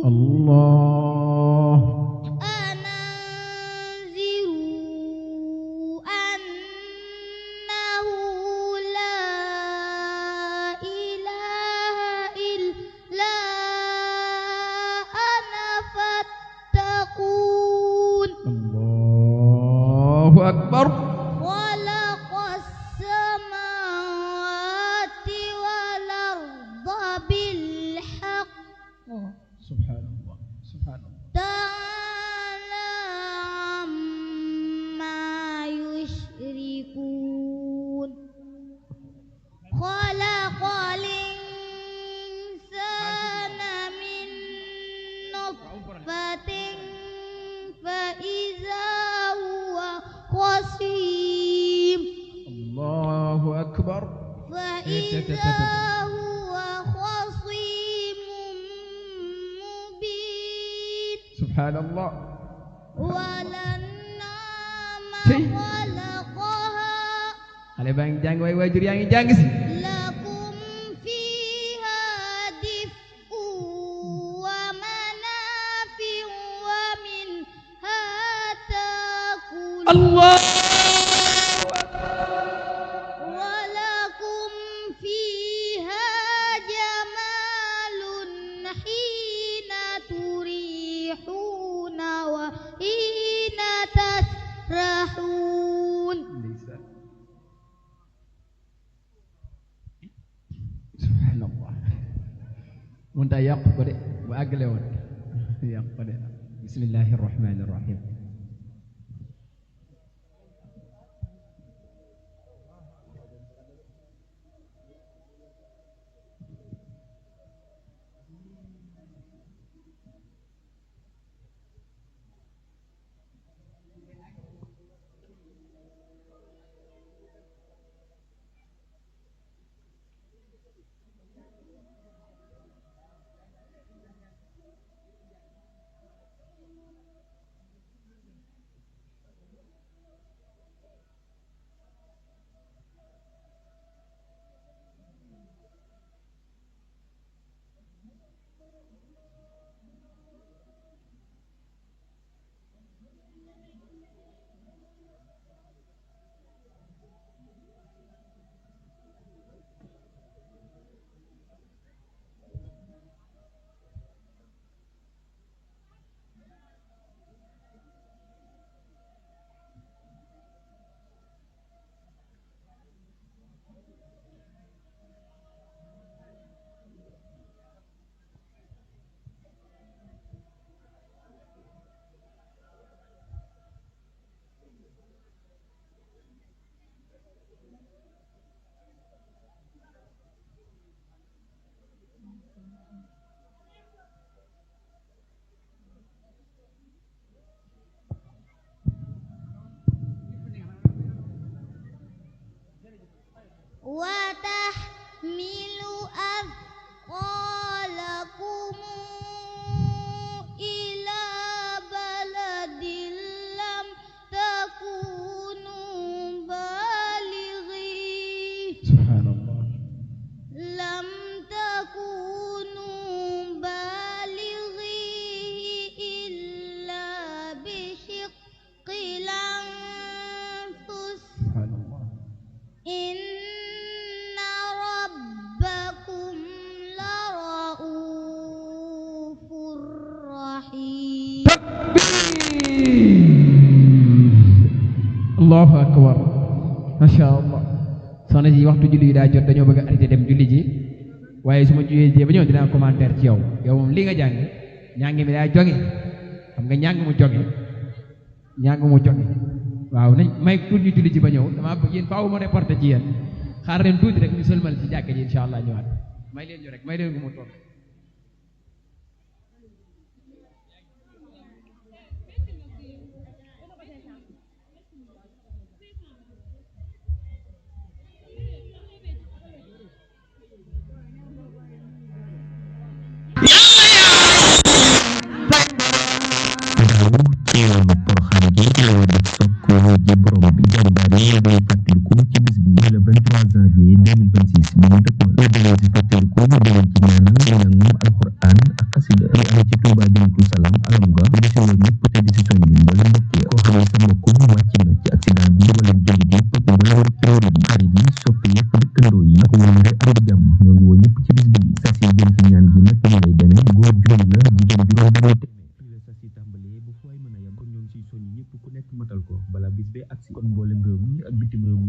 Allah ananziru annahu la ilaha illa ana fattaqun. Allahu Akbar. Khalaqas samawati wal arda bil haqq. Subhanallah, subhanallah. Ta'ala amma yusyrikun. Khalaqal insana min nutfatin fa iza huwa qasim. Allahu Akbar. Fa iza huwa khasimun mubin. Subhanallah. Walanama Cey. khalaqaha Xale baa ngi jàng waaye waajur yaa ngi jàng si. lakum fiha dif'u wa manafi'u wa minha ta'kulun. Allah. Walakum fiha jamalun hina turihuna wa hina tasrahun. Subhanallah. Munta yàq ko de bu àggale woon yàq ko de. Bismillahir Rahmanir Rahim. Wa tahmilu athqalakum ila baladin lam takunu balighi. Subhanallah. Lam takunu balighi illa bishiqqil anfus. Subhanallah. Inna rabbakum laraufur rahim. Allahu Akbar. Masya Allah. Soxna si waxtu julli yi daa jot dañoo bëgg a arrêté dem julli ji waaye su ma julli jee ba ñëw dinaa commentaire ci yow moom li nga jàng ñàng mi daa joge xam nga ñàng mu joge waaw nañ may tuuti ñu julli ji ba ñëw dama bëgg yéen faaw ma reporté ci yéen xaar leen tuuti rek ñu sëlmal ci jàkka ji insha Allah ñëwaat may leen ñu rek may leen ko mu toog. teewlu Porokhane gi teewlu def sokko ji borom bi jàmbaar yi day fàttaliku ci bis bi le 23 janvier 2026 bi ñu dëkkoon ëllëgee si fàttaliku ñu déwén ci ñaanal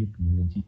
yëpp ñu leen ci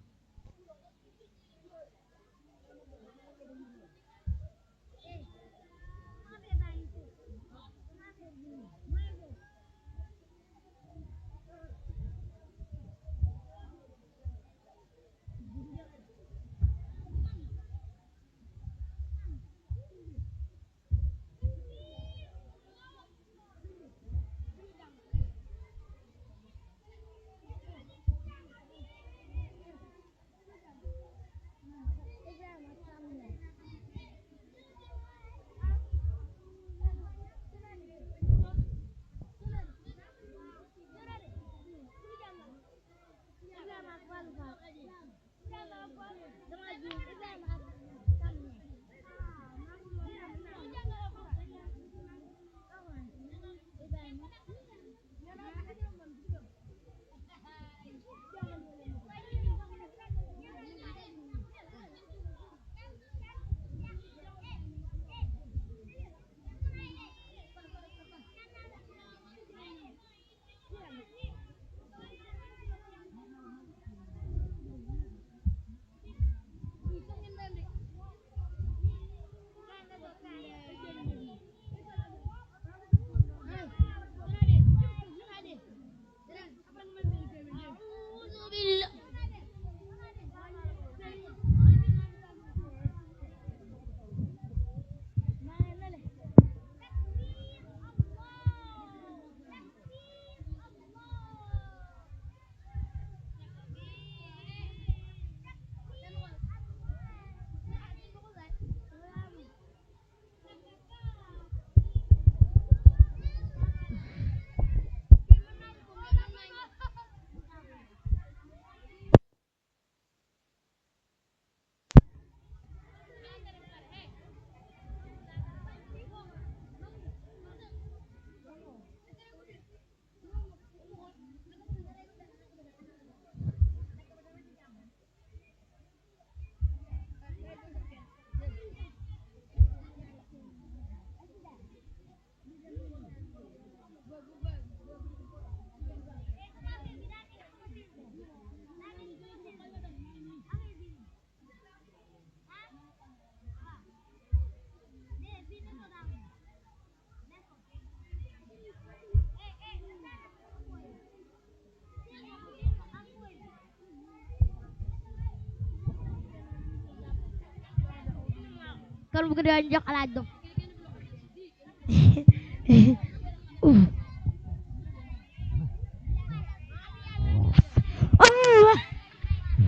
Kan bukan dianjak alat dong.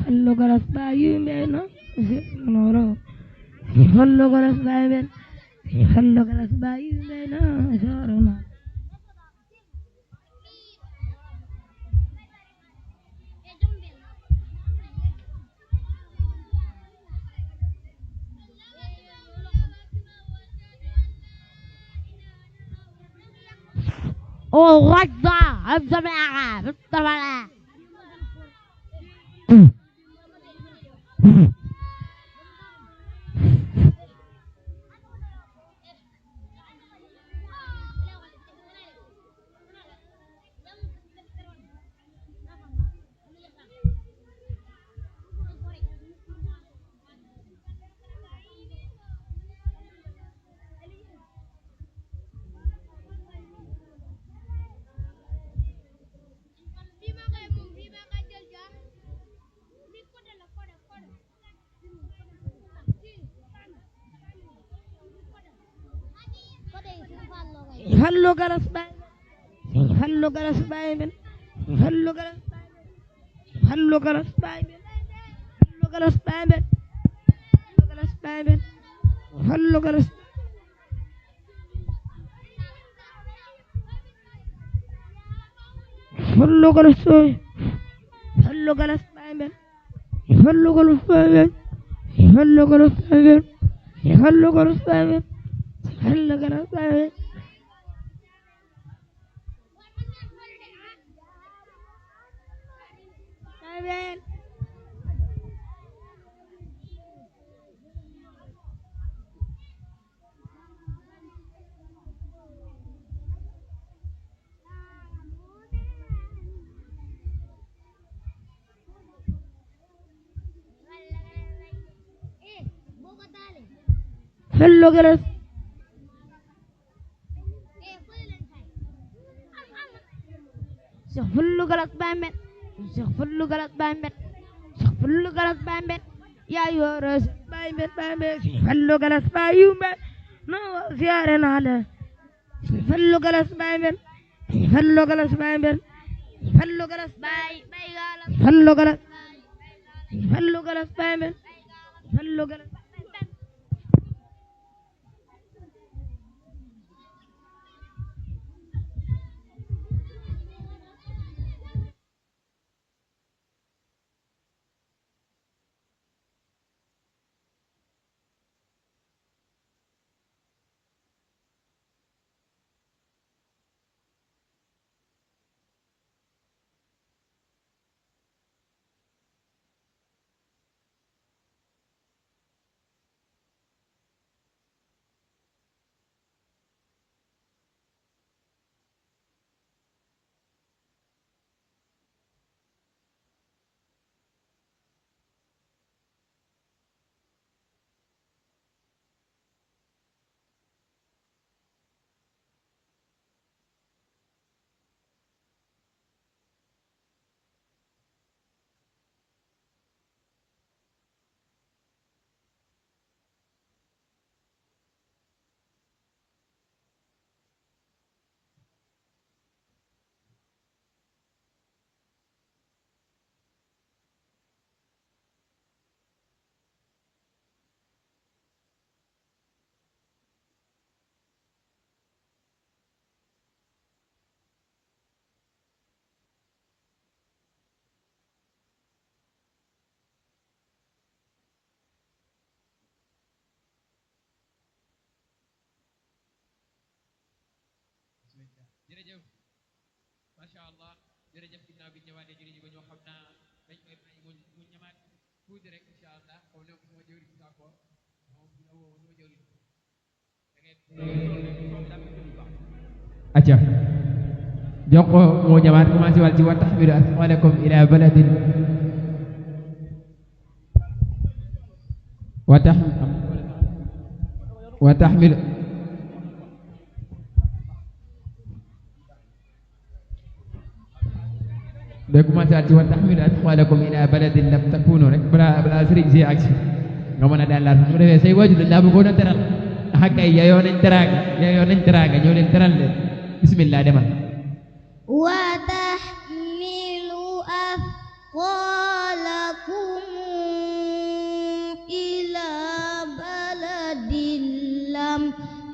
Hello garas bayu mena noro hello garas bayu men hello garas bayu mena sarona Oh, what the? I'm sorry. hello garas bayu hello garas bayu men hello garas hello garas bayu men hello garas bayu men hello garas bayu men hello garas hello garas bayu hello garas bayu men hello garas bayu men hello garas bayu men hello garas bayu men hello garas bayu men Amen. fallu galas Cheikh fallu galas Baye Mbène Cheikh fallu galas Baye Mbène Cheikh fallu galas Baye Mbène yaa yoro Baye Mbène Baye Mbène Cheikh fallu galas Baye yu Mbène no ziyaare naa la Cheikh fallu galas Baye Mbène Cheikh fallu galas Baye Mbène fallu galas Baye fallu galas fallu galas Baye Mbène fallu galas jërëjëf macha allah jërëjëf ginnaaw bi ñëwaatee jëriñu ko ñoo xam naa dañ koy bàyyi mu ñamaat tuuti rek incha allah comme ne ko sama jëwriñ bi sàkkoo moom dina woo sama jëwriñ da ngay acca jox ko moo ñamaat commencé wal ci wa tahmilu asqalakum ila baladin wa tahmilu day commencé at ci wa tahmilu asqalakum ila baladin lam takunu rek balaa sëriñ si agsi nga mën a daal laal su defee say waajur dañ laa bëggoon a teral ndax kay yayoo nañ teraanga ñoo leen teral leen bismillah demal wa tahmilu athqalakum ila baladin lam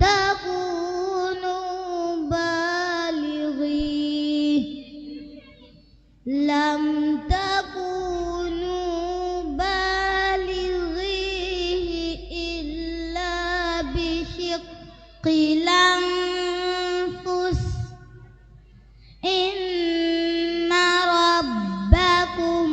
takunu balighi lam takunu balighi illa bishiqqil anfus inna rabbakum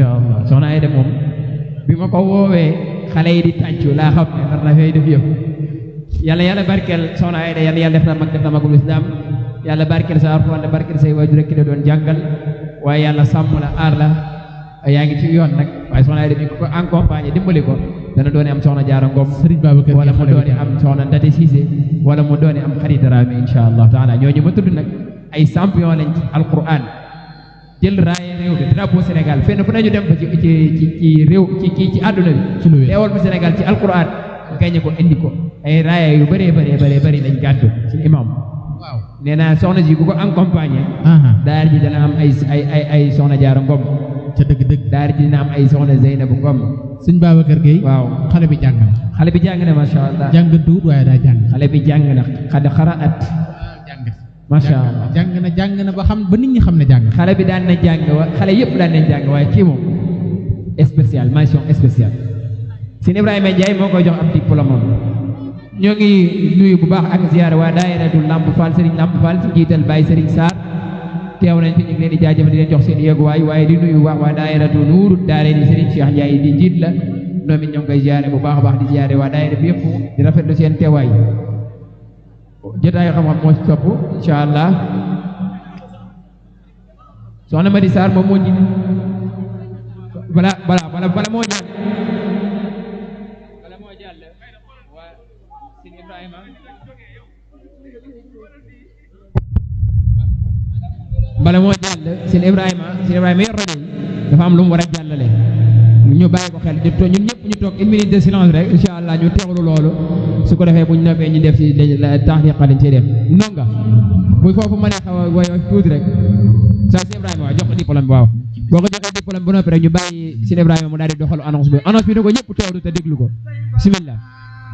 macha allah soxna Ayda moom bi ma ko woowee xale yi di tàccu laa xam ne nar na fay def yëpp yàlla barkeel soxna Ayda yàlla def na magul islam yàlla barkeel sa alxuraan barkeel say waajur rek ki la doon jàngal waaye yàlla sàmm la aar la yaa ngi ci yoon nag waaye soxna Ayda bi ko accompagné dimbali ko dana doone am soxna Jaara Ngom Serigne Babacar wala mu doone am soxna Ndate Cissé wala mu doone am Xadi Daraame insha allah taala ñooñu ma tudd nag ay champion lañ ci alquran jël raaye réew bi drapeau Sénégal fenn fu nañu dem fa ci réew ci àdduna bi teewal fa Sénégal ci alquran gañe ko indi ko ay raaya yu bëree bëri lañ gàddu ci imam waaw nee naa soxna si ku ko accompagné daar ji dana am ay soxna Jaara Ngom ca dëgg daar ji dina am ay soxna Zeynabu Ngom sëñ Babacar Gueye waaw xale bi jàng na masha allah jàngantuwut waaye daa jàng xale bi jàng na xad xaraat masha allah jàng na ba xam ba nit ñi xam ne jàng xale bi daan na jàng xale yëpp daan nañ jàng waaye kii moom spécial mention spéciale Sëñ Ibrahima Ndiaye moo koy jox ab diplôme ñoo ngi nuyu bu baax ak ziyaara waa daayiratul Lamp Fall Serigne Lamp Fall ci jiital Baye Serigne Sarr teew nañ fi ñu ngi leen di jaajëfal di leen jox seen yéeguwaay waaye di nuyu waa daayiratu Nuuru Daare ni Serigne Cheikh Ndiaye di njiit la ñoom it ñoo ngi koy ziyaare bu baax a baax di ziyaare waa daayira bi yëpp di rafetlu seen teewaay jotaayu xam-xam moo ci topp insha allah soxna Madi Sarr moom moo jiit bala moo jàll waa Sëñ Ibrahima bala moo jàll Sëñ Ibrahima yor rajo yi dafa am lu mu war a jàllale ñu bàyyi ko xel ñun ñëpp ñu toog 1 minute de silence rek insha allah ñu teewlu loolu su ko defee bu ñu noppee ñu def ci taxliqa lañ ciy def ndonga bu foofu mënee xaw a woy tuuti rek saa si Ibrahima waaw jox ko diplôme bi waaw boo ko joxee diplôme ba noppi rek ñu bàyyi si Ibrahima mu daal di doxal annonce bi na ko ñëpp teewlu te déglu ko bismillah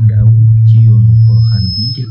daaw ci yoonu Porokhane bi jël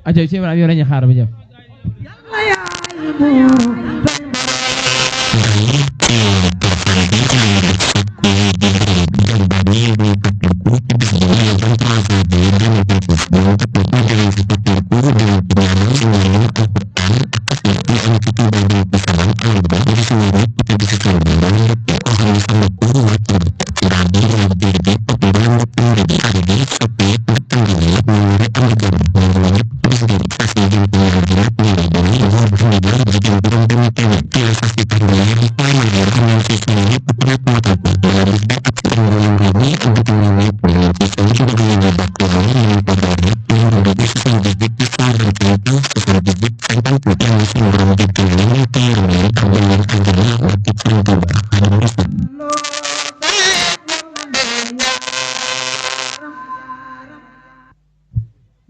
aja ci Ibrahima yow lañuy xaar ba jëm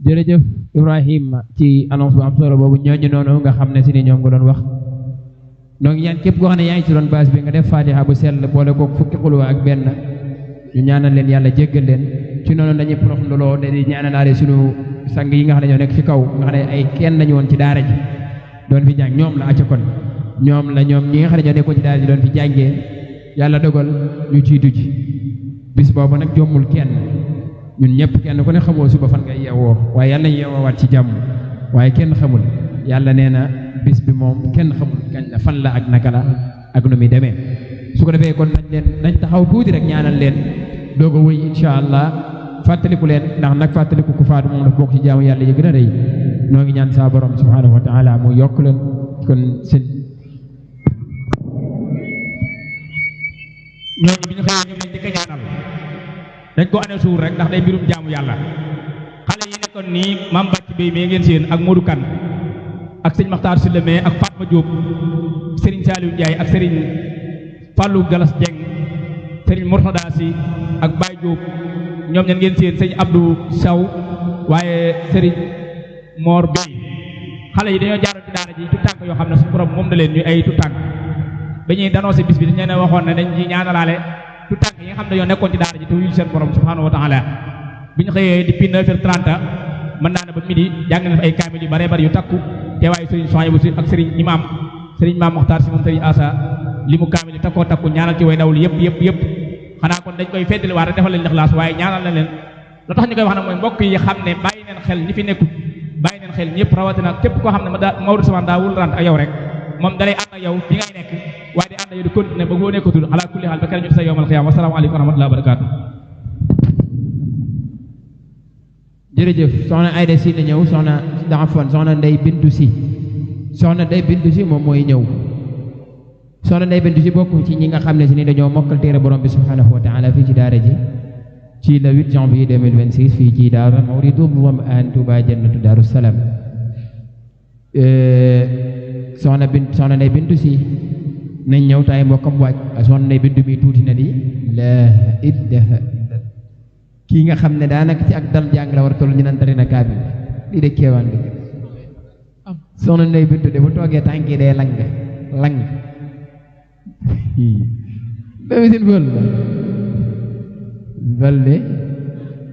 jërëjëf Ibrahima ci annonce bu am solo boobu ñooñu noonu nga xam ne si ni ñoom nga doon wax donc ñaan képp koo xam ne yaa ngi ci doon base bi nga def fatiha bu sell boole ko fukki xulwa ak benn ñu ñaanal leen yàlla jéggal leen ci noonu dañuy prox ndoloo da di ñaanalaale sunu sang yi nga xam ne ñoo nekk ci kaw nga xam ne ay kenn lañu woon ci daara ji doon fi jàng ñoom la acca kon ñoom ñi nga xam ne ñoo nekkoon ci daara ji doon fi jàngee yàlla dogal ñu jiitu ji bis boobu nag jommul kenn ñun ñëpp kenn ku ne xamoo suba fan ngay yeewoo waaye yàlla nañ yeewoowaat ci jàmm waaye kenn xamul yàlla nee na bis bi moom kenn xamul kañ la fan la ak naka la ak nu muy demee su ko defee kon nañ taxaw tuuti rek ñaanal leen doog a wëy insha allah fàttaliku leen ndax nag fàttaliku ku faatu moom dafa bokk ci jaamu yàlla yi gën a rëy noo ngi ñaan saa borom subhanahu wa taala mu yokk leen kon seen ñooñu bi ñu xëyee ñu leen di ko ñaanal dañ ko ane suur rek ndax day mbirum jaamu yàlla xale yi nekkoon nii maam bàcc bay mee ngeen seen ak Modou Kane ak sëñ Makhtar Sylla mee ak Fatma Diop Serigne Saliou Ndiaye ak Serigne Fallou Galas Dieng Serigne Mourtada Sy ak Baye Diop ñoom ñan ngeen seen sëñ Abdou Sow waaye Serigne Mor Bey xale yi dañoo jaaroon ci daara ji tout tànk yoo xam ne suñu borom moom na leen ñu ay tout tànk dañuy danoncé bis bi dañ leen waxoon ne dañ ci ñaanalaale tout tànk yi nga xam ne dañoo nekkoon ci daara ji te wuyu seen borom subhanahu wa taala bi ñu xëyee depuis 9h30 mën naa ne ba midi jàng na fa ay kaamil yu bare bari yu takku teewaayu Serigne Souhaïbou Sy ak Serigne Imam Mokhtar Sy moom Serigne Asa li mu kaamil yi takkoo takku ñaanal ci way dawlu yëpp xanaa kon dañ koy feddali waa rek defal leen lixlaas waaye ñaanal na leen la tax ñu koy wax nag mooy mbokk yi xam ne bàyyi neen xel ñi fi nekkul bàyyi neen xel ñëpp rawatina képp koo xam ne Maodo Samane daa wul rant ak yow rek moom dalay ànd ak yow bi ngay nekk waaye di ànd ak yow di continuer ba boo nekkatul ala kulli xaal ba kenn ñu sa yowmal xiyaam wassalaamu aleykum wa rahmatullahi wa barakaatu. jërëjëf soxna Ayda Si la ñëw soxna Ndey Bintu Si soxna Ndey Bintu Si moom mooy ñëw soxna Ndey Bintu Si bokk ci ñi nga xam ne si ni dañoo mokkal téere borom bi subhanahu wa taala fii ci daara ji ci le 8 janvier 2026 fii ci daara Mawridul Zam'an Touba Jannatu Daaru Salaam soxna Ndey Bintu Si nañ ñëw tay mbokkam waaj soxna Ndey Bintu mi tuuti na di la ilaha kii nga xam ne daanaka ci ak dal jàng la war a toll ñu naan tari na kaabil lii de kéewaan bi soxna Ndey Bintu de bu toogee tànk yi day lang doomi seen vol de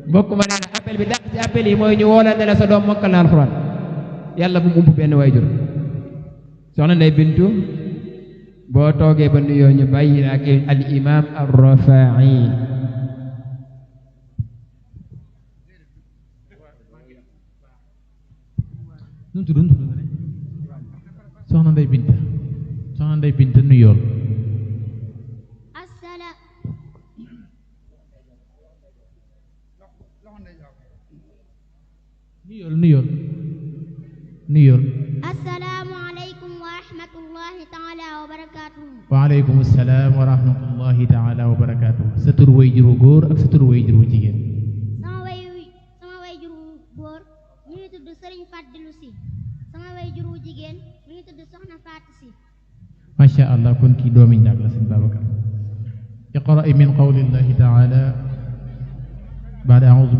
mbokk ma nee na appel bi dàq ci appel yi mooy ñu woola ne la sa doom mokkal na alxuraan yàlla bu mu ump benn waay jur soxna Ndey Bintu boo toogee ba nuyoo ñu bàyyi ak al imam ar-Rafa'i soxna Ndey Binta nuyool nuyool assalaamu aleykum wa rahmatullahi taala wa barakaatuhu. waaleykum salaam wa rahmatullahi taala wa barakaatuhu. sa tur way juru góor ak sa tur way juru jigéen. sama way juru góor ñu ngi tudd Serigne Fadilu Si sama way juru jigéen ñu ngi tudd Soxna Fatou Si. macha allah kon kii doomi njaag la sëñ Babacar. iqra min qawlillahi taala baada a'uudu